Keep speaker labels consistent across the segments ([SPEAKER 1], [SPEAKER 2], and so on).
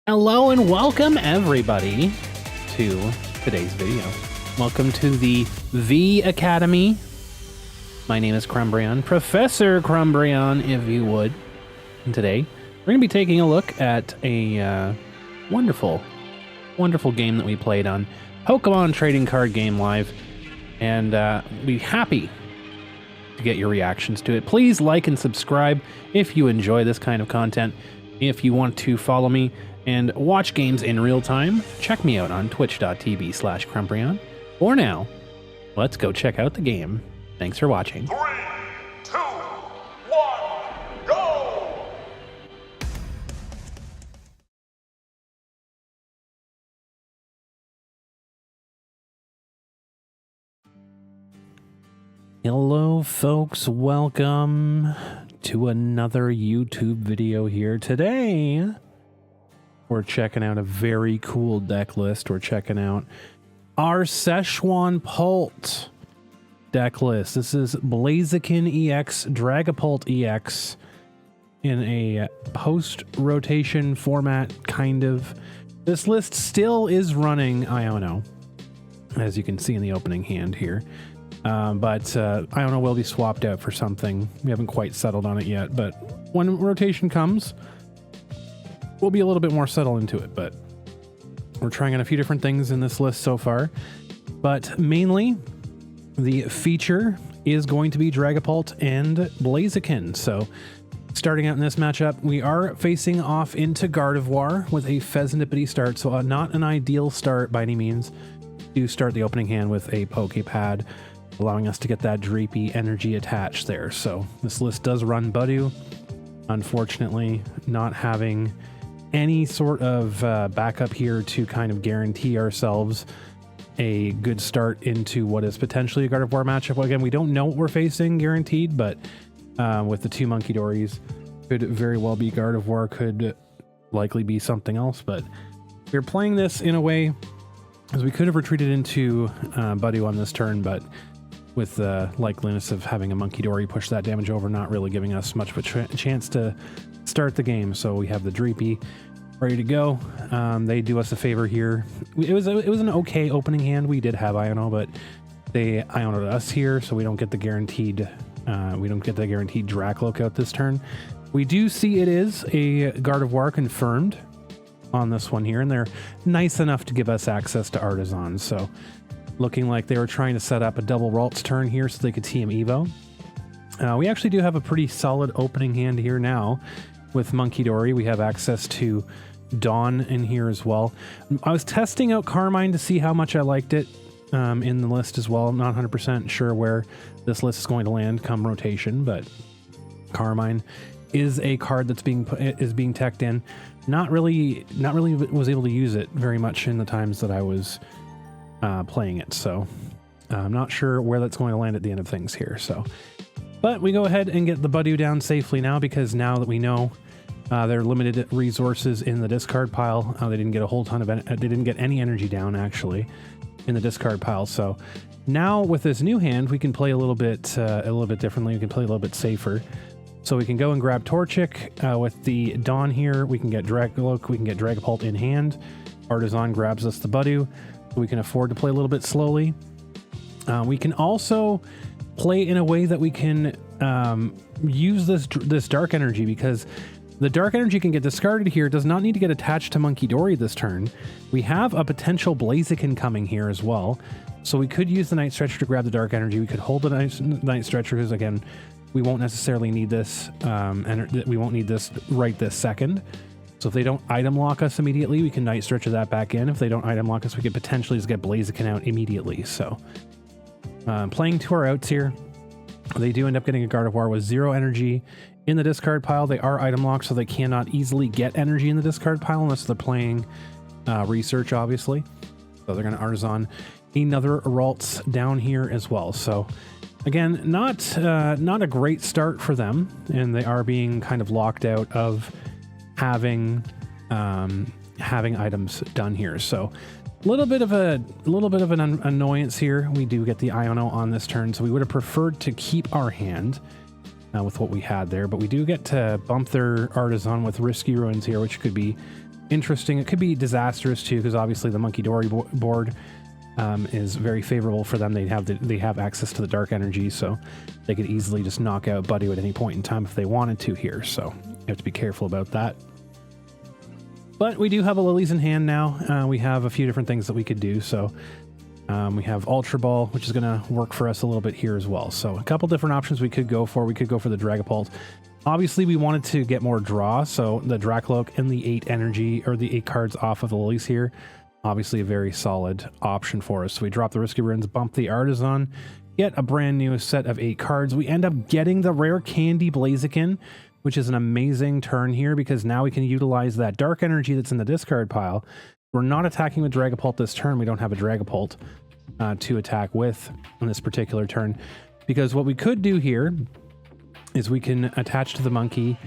[SPEAKER 1] Hello and welcome everybody to today's video. Welcome to the Vee Academy. My name is Crumbrion, Professor Crumbrion, if you would. And today we're going to be taking a look at a wonderful game that we played on Pokemon Trading Card Game Live, and be happy to get your reactions to it. Please like and subscribe if you enjoy this kind of content. If you want to follow me and watch games in real time, check me out on twitch.tv/Crumbrion. For now, let's go check out the game. Thanks for watching.
[SPEAKER 2] 3, 2, 1, go!
[SPEAKER 1] Hello folks, welcome to another YouTube video here. Today we're checking out a very cool deck list. We're checking out our Szechuan Pult deck list. This is Blaziken EX, Dragapult EX in a post-rotation format, kind of. This list still is running Iono, as you can see in the opening hand here. But Iono will be swapped out for something. We haven't quite settled on it yet, but when rotation comes, we'll be a little bit more settled into it. But we're trying out a few different things in this list so far. But mainly, the feature is going to be Dragapult and Blaziken. So starting out in this matchup, we are facing off into Gardevoir with a Pheasantipity start. So not an ideal start by any means. Do start the opening hand with a Pokepad, allowing us to get that Dreepy energy attached there. So this list does run Budew. Unfortunately, not having any sort of backup here to kind of guarantee ourselves a good start into what is potentially a Gardevoir matchup. Well, again, we don't know what we're facing guaranteed, but with the two Monkeydories, could very well be Gardevoir, could likely be something else. But we're playing this in a way as we could have retreated into Budew on this turn, but with the likeliness of having a Monkeydory push that damage over, not really giving us much of a chance to start the game. So we have the Dreepy ready to go. They do us a favor here. It was an okay opening hand. We did have Iono, but they Iono'd us here, so we don't get the guaranteed Drac lookout this turn. We do see it is a Gardevoir confirmed on this one here, and they're nice enough to give us access to Artisan. So looking like they were trying to set up a double Ralts turn here so they could TM Evo. We actually do have a pretty solid opening hand here now with Monkeydory. We have access to Dawn in here as well. I was testing out Carmine to see how much I liked it in the list as well. I'm not 100% sure where this list is going to land come rotation, but Carmine is a card that's being teched in. Not really was able to use it very much in the times that I was playing it, so I'm not sure where that's going to land at the end of things here. So, but we go ahead and get the Budew down safely now, because now that we know they're limited resources in the discard pile, they didn't get a whole ton of they didn't get any energy down actually in the discard pile. So now with this new hand, we can play a little bit differently. We can play a little bit safer. So we can go and grab Torchic with the Dawn here. We can get Dragalook. We can get Dragapult in hand. Artisan grabs us the Budew. We can afford to play a little bit slowly. We can also play in a way that we can use this dark energy, because the dark energy can get discarded here. It does not need to get attached to Monkeydory this turn. We have a potential Blaziken coming here as well. So we could use the Night Stretcher to grab the dark energy. We could hold the Night Stretcher, because again, we won't necessarily need this, we won't need this right this second. So if they don't item lock us immediately, we can Night Stretcher that back in. If they don't item lock us, we could potentially just get Blaziken out immediately. So playing to our outs here, they do end up getting a Gardevoir with 0 energy in the discard pile. They are item locked, so they cannot easily get energy in the discard pile unless they're playing Research, obviously. So they're going to Artisan another Ralts down here as well. So again, not a great start for them, and they are being kind of locked out of having items done here. So a little bit of an annoyance here. We do get the Iono on this turn, so we would have preferred to keep our hand with what we had there, but we do get to bump their Artisan with Risky Ruins here, which could be interesting. It could be disastrous too, because obviously the Monkey Dory board is very favorable for them. They have access to the dark energy, so they could easily just knock out Buddy at any point in time if they wanted to here. So you have to be careful about that. But we do have a Lilies in hand now. We have a few different things that we could do. So we have Ultra Ball, which is going to work for us a little bit here as well. So a couple different options we could go for. We could go for the Dragapult. Obviously, we wanted to get more draw, so the Dracloak and the 8 energy, or the 8 cards off of the Lilies here, obviously a very solid option for us. So we drop the Risky Ruins, bump the Artisan, get a brand new set of 8 cards. We end up getting the rare Candy Blaziken, which is an amazing turn here, because now we can utilize that dark energy that's in the discard pile. We're not attacking with Dragapult this turn. We don't have a Dragapult to attack with on this particular turn, because what we could do here is we can attach to the monkey.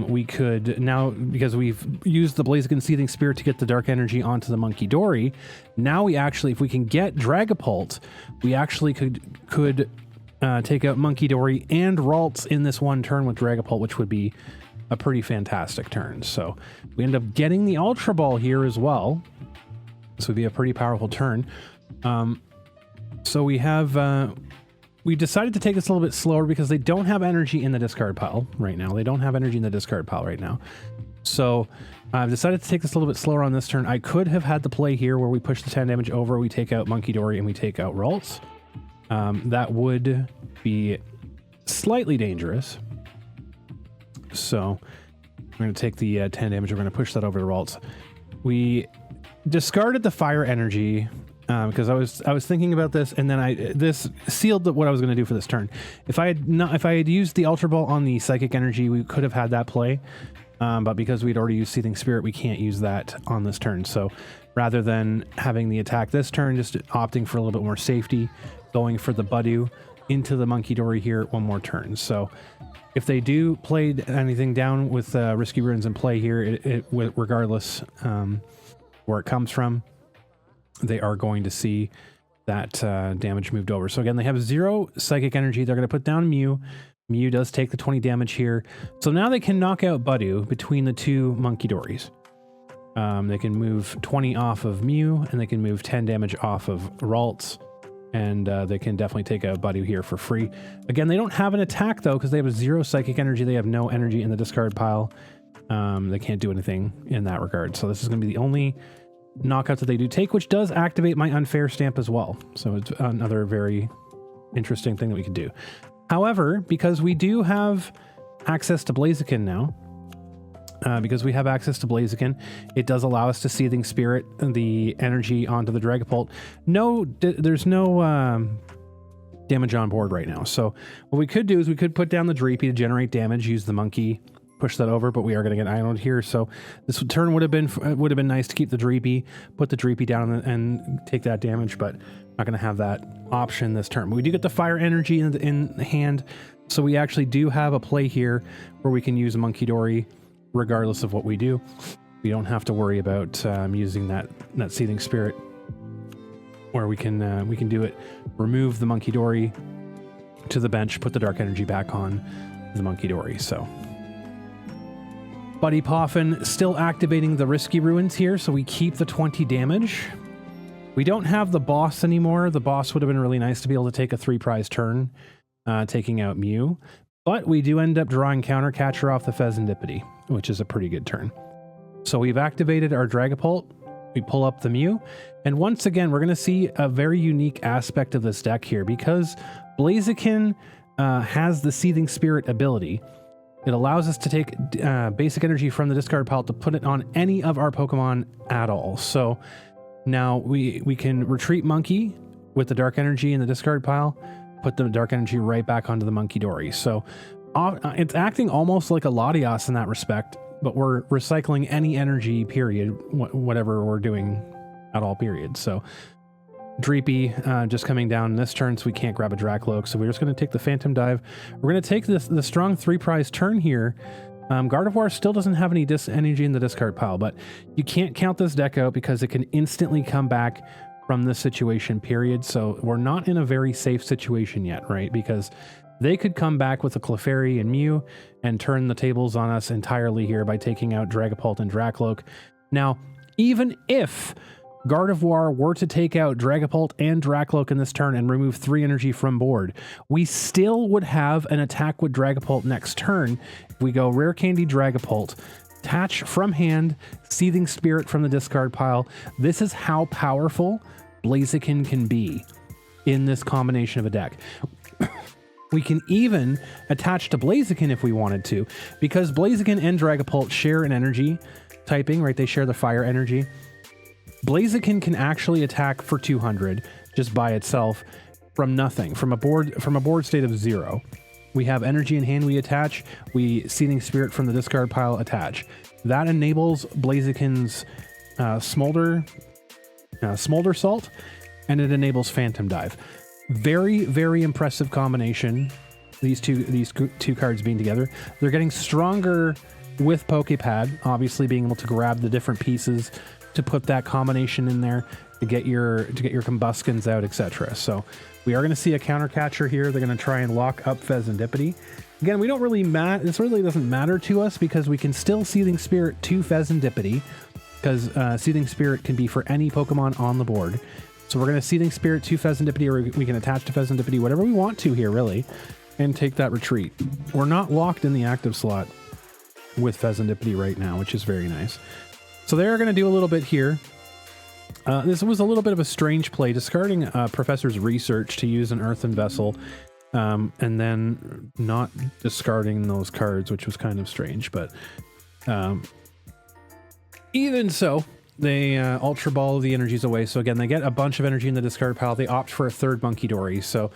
[SPEAKER 1] We could now, because we've used the Blaziken Seething Spirit to get the dark energy onto the Monkey Dory, now we actually, if we can get Dragapult, we actually could take out Monkey Dory and Ralts in this one turn with Dragapult, which would be a pretty fantastic turn. So we end up getting the Ultra Ball here as well. This would be a pretty powerful turn. So we have... we decided to take this a little bit slower because they don't have energy in the discard pile right now. They don't have energy in the discard pile right now. So I've decided to take this a little bit slower on this turn. I could have had the play here where we push the 10 damage over, we take out Monkey Dory, and we take out Ralts. That would be slightly dangerous. So we're going to take the 10 damage. We're going to push that over to Ralts. We discarded the fire energy because I was thinking about this, and then this sealed what I was going to do for this turn. If I had used the Ultra Ball on the Psychic Energy, we could have had that play, but because we'd already used Seething Spirit, we can't use that on this turn. So rather than having the attack this turn, just opting for a little bit more safety, going for the Budew into the Monkey Dory here one more turn. So if they do play anything down with Risky Ruins in play here, regardless where it comes from, they are going to see that damage moved over. So again, they have 0 Psychic Energy. They're going to put down Mew. Mew does take the 20 damage here. So now they can knock out Budew between the 2 Monkey Dories. They can move 20 off of Mew, and they can move 10 damage off of Ralts, and they can definitely take a Budew here for free. Again, they don't have an attack, though, because they have a 0 Psychic Energy. They have no energy in the discard pile. They can't do anything in that regard. So this is going to be the only knockout that they do take, which does activate my Unfair Stamp as well. So it's another very interesting thing that we could do. However, because we do have access to Blaziken now, it does allow us to Seething Spirit the energy onto the Dragapult. There's no damage on board right now. So what we could do is we could put down the Dreepy to generate damage, use the monkey, push that over, but we are going to get Island here. So this turn would have been nice to keep the Dreepy, put the Dreepy down and take that damage, but not going to have that option this turn. But we do get the fire energy in the hand, so we actually do have a play here where we can use Monkey Dory regardless of what we do. We don't have to worry about using that Seething Spirit, where we can do it, remove the Monkey Dory to the bench, put the dark energy back on the Monkey Dory. So Buddy Poffin still activating the Risky Ruins here, so we keep the 20 damage. We don't have the boss anymore. The boss would have been really nice to be able to take a 3-prize turn, taking out Mew. But we do end up drawing Counter Catcher off the Pheasantipity, which is a pretty good turn. So we've activated our Dragapult. We pull up the Mew. And once again, we're going to see a very unique aspect of this deck here, because Blaziken has the Seething Spirit ability. It allows us to take basic energy from the discard pile to put it on any of our Pokemon at all. So now we can retreat Monkey with the dark energy in the discard pile, put the dark energy right back onto the Monkey Dory. So it's acting almost like a Latias in that respect, but we're recycling any energy, period, whatever we're doing at all, period. So Dreepy just coming down this turn, so we can't grab a Dracloak, so we're just going to take the Phantom Dive. We're going to take the strong 3-prize turn here. Gardevoir still doesn't have any energy in the discard pile, but you can't count this deck out because it can instantly come back from this situation, period. So we're not in a very safe situation yet, right? Because They could come back with a Clefairy and Mew and turn the tables on us entirely here by taking out Dragapult and Dracloak. Now, even if Gardevoir were to take out Dragapult and Dracloak in this turn and remove 3 energy from board, we still would have an attack with Dragapult next turn. If we go Rare Candy Dragapult, attach from hand, Seething Spirit from the discard pile. This is how powerful Blaziken can be in this combination of a deck. We can even attach to Blaziken if we wanted to, because Blaziken and Dragapult share an energy typing, right? They share the fire energy. Blaziken can actually attack for 200 just by itself from nothing, from a board state of 0. We have energy in hand, we attach, we Seething Spirit from the discard pile, attach. That enables Blaziken's Smolder Salt, and it enables Phantom Dive. Very, very impressive combination. These two cards being together. They're getting stronger with Pokepad, obviously being able to grab the different pieces to put that combination in there to get your Combustions out, etc. So we are going to see a counter catcher here. They're going to try and lock up Pheasantipity. Again, we don't really this really doesn't matter to us because we can still Seething Spirit to Pheasantipity, because Seething Spirit can be for any Pokemon on the board. So we're going to Seething Spirit to Pheasantipity, or we can attach to Pheasantipity, whatever we want to here, really, and take that retreat. We're not locked in the active slot with Pheasantipity right now, which is very nice. So they're going to do a little bit here. This was a little bit of a strange play, discarding Professor's Research to use an Earthen Vessel, and then not discarding those cards, which was kind of strange. But even so, they Ultra Ball the energies away. So again, they get a bunch of energy in the discard pile. They opt for a third Monkey Dory. So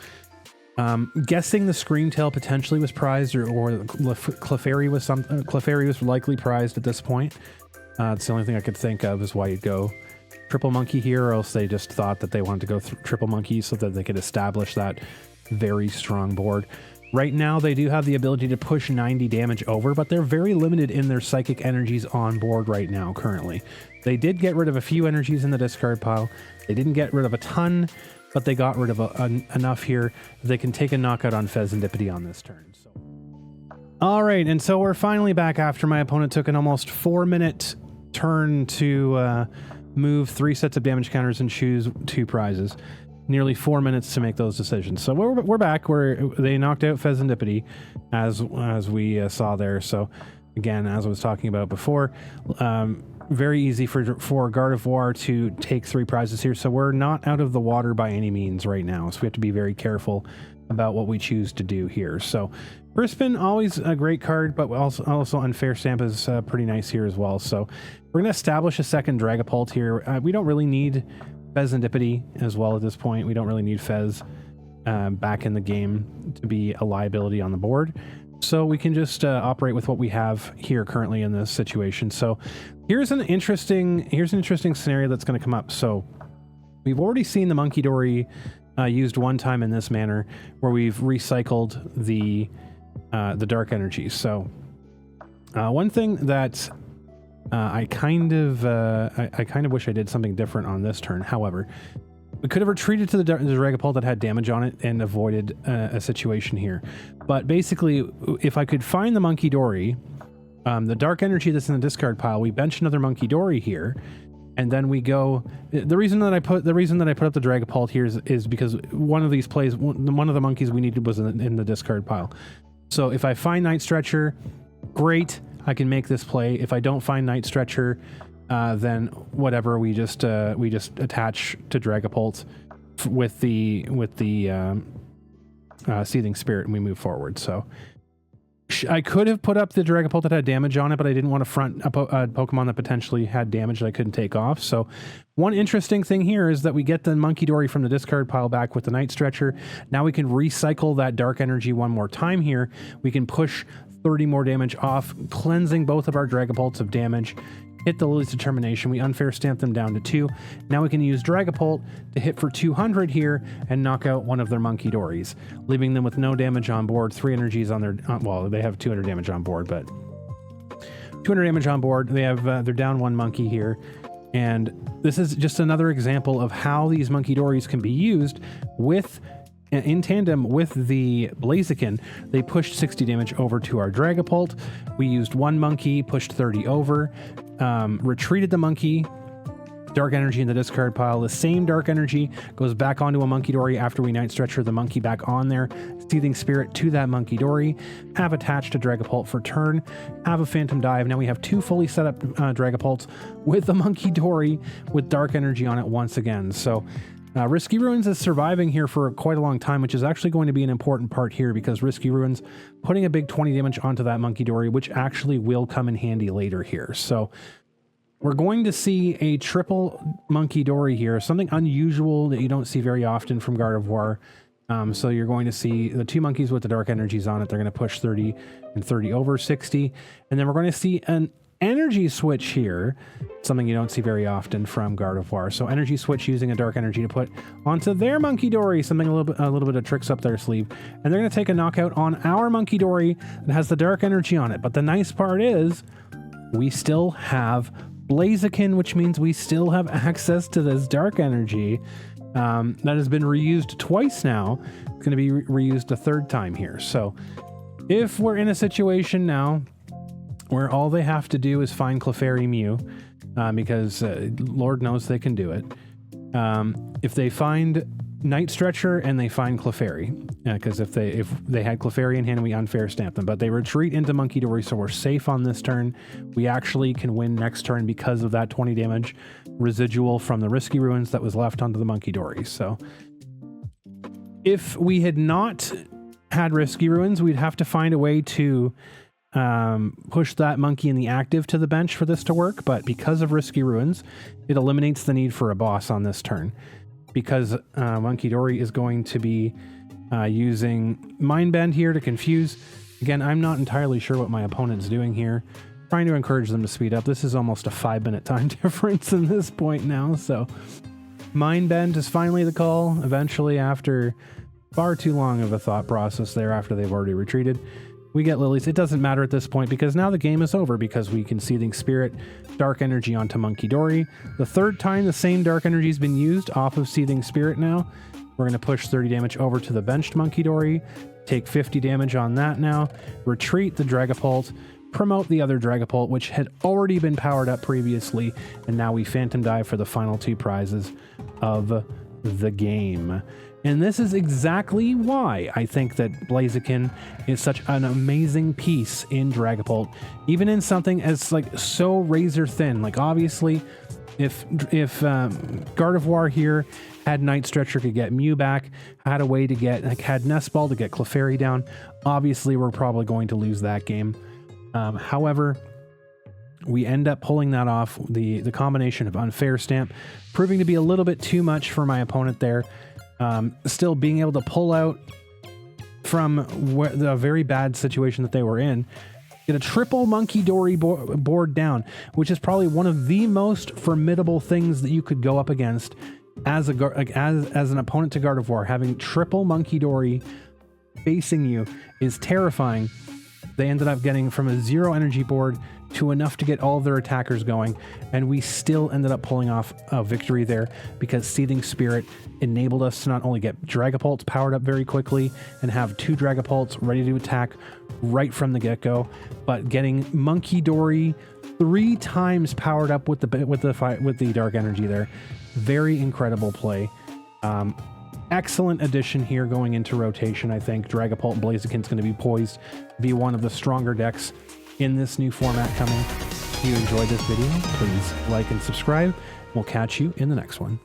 [SPEAKER 1] guessing the Screamtail potentially was prized, or Clefairy was Clefairy was likely prized at this point. It's the only thing I could think of is why you'd go Triple Monkey here, or else they just thought that they wanted to go Triple Monkey so that they could establish that very strong board. Right now, they do have the ability to push 90 damage over, but they're very limited in their psychic energies on board right now, currently. They did get rid of a few energies in the discard pile. They didn't get rid of a ton, but they got rid of enough here that they can take a knockout on Pheasantipity on this turn. So. All right, and so we're finally back after my opponent took an almost 4-minute turn to move 3 sets of damage counters and choose 2 prizes. Nearly 4 minutes to make those decisions. So we're back where they knocked out Pheasantipity, as we saw there. So again, as I was talking about before, very easy for Gardevoir to take 3 prizes here. So we're not out of the water by any means right now. So we have to be very careful about what we choose to do here. So First Spin, always a great card, but also Unfair Stamp is pretty nice here as well. So we're going to establish a second Dragapult here. We don't really need Pheasantipity as well at this point. We don't really need Fez back in the game to be a liability on the board. So we can just operate with what we have here currently in this situation. So here's an interesting scenario that's going to come up. So we've already seen the Monkey Dory used one time in this manner, where we've recycled the dark energy. So one thing that I kind of wish I did something different on this turn. However, we could have retreated to the Dragapult that had damage on it and avoided a situation here. But basically, if I could find the Monkey Dory, the dark energy that's in the discard pile, we bench another Monkey Dory here, and then we go. The reason that I put up the Dragapult here is because one of these plays, one of the monkeys we needed was in the discard pile. So if I find Night Stretcher, great, I can make this play. If I don't find Night Stretcher, then whatever, we just attach to Dragapult with the Seething Spirit, and we move forward. So I could have put up the Dragapult that had damage on it, but I didn't want to front a Pokemon that potentially had damage that I couldn't take off. So one interesting thing here is that we get the Monkey Dory from the discard pile back with the Night Stretcher. Now we can recycle that dark energy one more time here. We can push 30 more damage off, cleansing both of our Dragapults of damage. Hit the Lily's Determination. We Unfair Stamp them down to 2. Now we can use Dragapult to hit for 200 here and knock out one of their Monkey Dories, leaving them with no damage on board, 3 energies on their... well, they have 200 damage on board, but 200 damage on board. They have they're down 1 monkey here. And this is just another example of how these Monkey Dories can be used with in tandem with the Blaziken, they pushed 60 damage over to our Dragapult. We used one monkey, pushed 30 over, retreated the monkey, dark energy in the discard pile. The same dark energy goes back onto a Monkey Dory after we Night Stretcher the monkey back on there. Seething Spirit to that Monkey Dory, have attached to Dragapult for turn, have a Phantom Dive. Now we have two fully set up Dragapults with the Monkey Dory with dark energy on it once again. So Risky Ruins is surviving here for quite a long time, which is actually going to be an important part here because Risky Ruins putting a big 20 damage onto that Monkey Dory, which actually will come in handy later here. So we're going to see a triple Monkey Dory here, something unusual that you don't see very often from Gardevoir. So you're going to see the two monkeys with the dark energies on it. They're going to push 30 and 30 over 60. And then we're going to see an energy switch here, something you don't see very often from Gardevoir. So energy switch using a dark energy to put onto their Monkey Dory, something a little bit of tricks up their sleeve. And they're going to take a knockout on our Monkey Dory that has the dark energy on it. But the nice part is we still have Blaziken, which means we still have access to this dark energy that has been reused twice now. It's going to be reused a third time here. So if we're in a situation now where all they have to do is find Clefairy Mew, because Lord knows they can do it. If they find Night Stretcher and they find Clefairy, because if they had Clefairy in hand, we unfair stamp them, but they retreat into Monkey Dory, so we're safe on this turn. We actually can win next turn because of that 20 damage residual from the Risky Ruins that was left onto the Monkey Dory. So if we had not had Risky Ruins, we'd have to find a way to push that monkey in the active to the bench for this to work, but because of Risky Ruins, it eliminates the need for a boss on this turn. Because Monkey Dory is going to be using Mind Bend here to confuse. Again, I'm not entirely sure what my opponent's doing here. Trying to encourage them to speed up. This is almost a 5-minute time difference in this point now, so Mind Bend is finally the call, eventually, after far too long of a thought process there after they've already retreated. We get Lilies. It doesn't matter at this point because now the game is over because we can Seething Spirit, Dark Energy onto Monkey Dory. The third time the same Dark Energy has been used off of Seething Spirit now. We're going to push 30 damage over to the benched Monkey Dory, take 50 damage on that now, retreat the Dragapult, promote the other Dragapult, which had already been powered up previously, and now we Phantom Dive for the final two prizes of the game. And this is exactly why I think that Blaziken is such an amazing piece in Dragapult, even in something as like so razor thin. Like obviously, if Gardevoir here had Night Stretcher, could get Mew back, had a way to get had Nest Ball to get Clefairy down, obviously we're probably going to lose that game. However, we end up pulling that off. The combination of unfair stamp proving to be a little bit too much for my opponent there. Still being able to pull out from the very bad situation that they were in, get a triple Monkey Dory board down, which is probably one of the most formidable things that you could go up against as an opponent to Gardevoir. Having triple Monkey Dory facing you is terrifying. They ended up getting from a 0 energy board to enough to get all of their attackers going, and we still ended up pulling off a victory there because Seething Spirit enabled us to not only get Dragapults powered up very quickly and have 2 Dragapults ready to attack right from the get-go, but getting Monkey Dory 3 times powered up with the dark energy there. Very incredible play. Excellent addition here going into rotation. I think Dragapult and Blaziken's going to be poised to be one of the stronger decks in this new format coming. If you enjoyed this video, please like and subscribe. We'll catch you in the next one.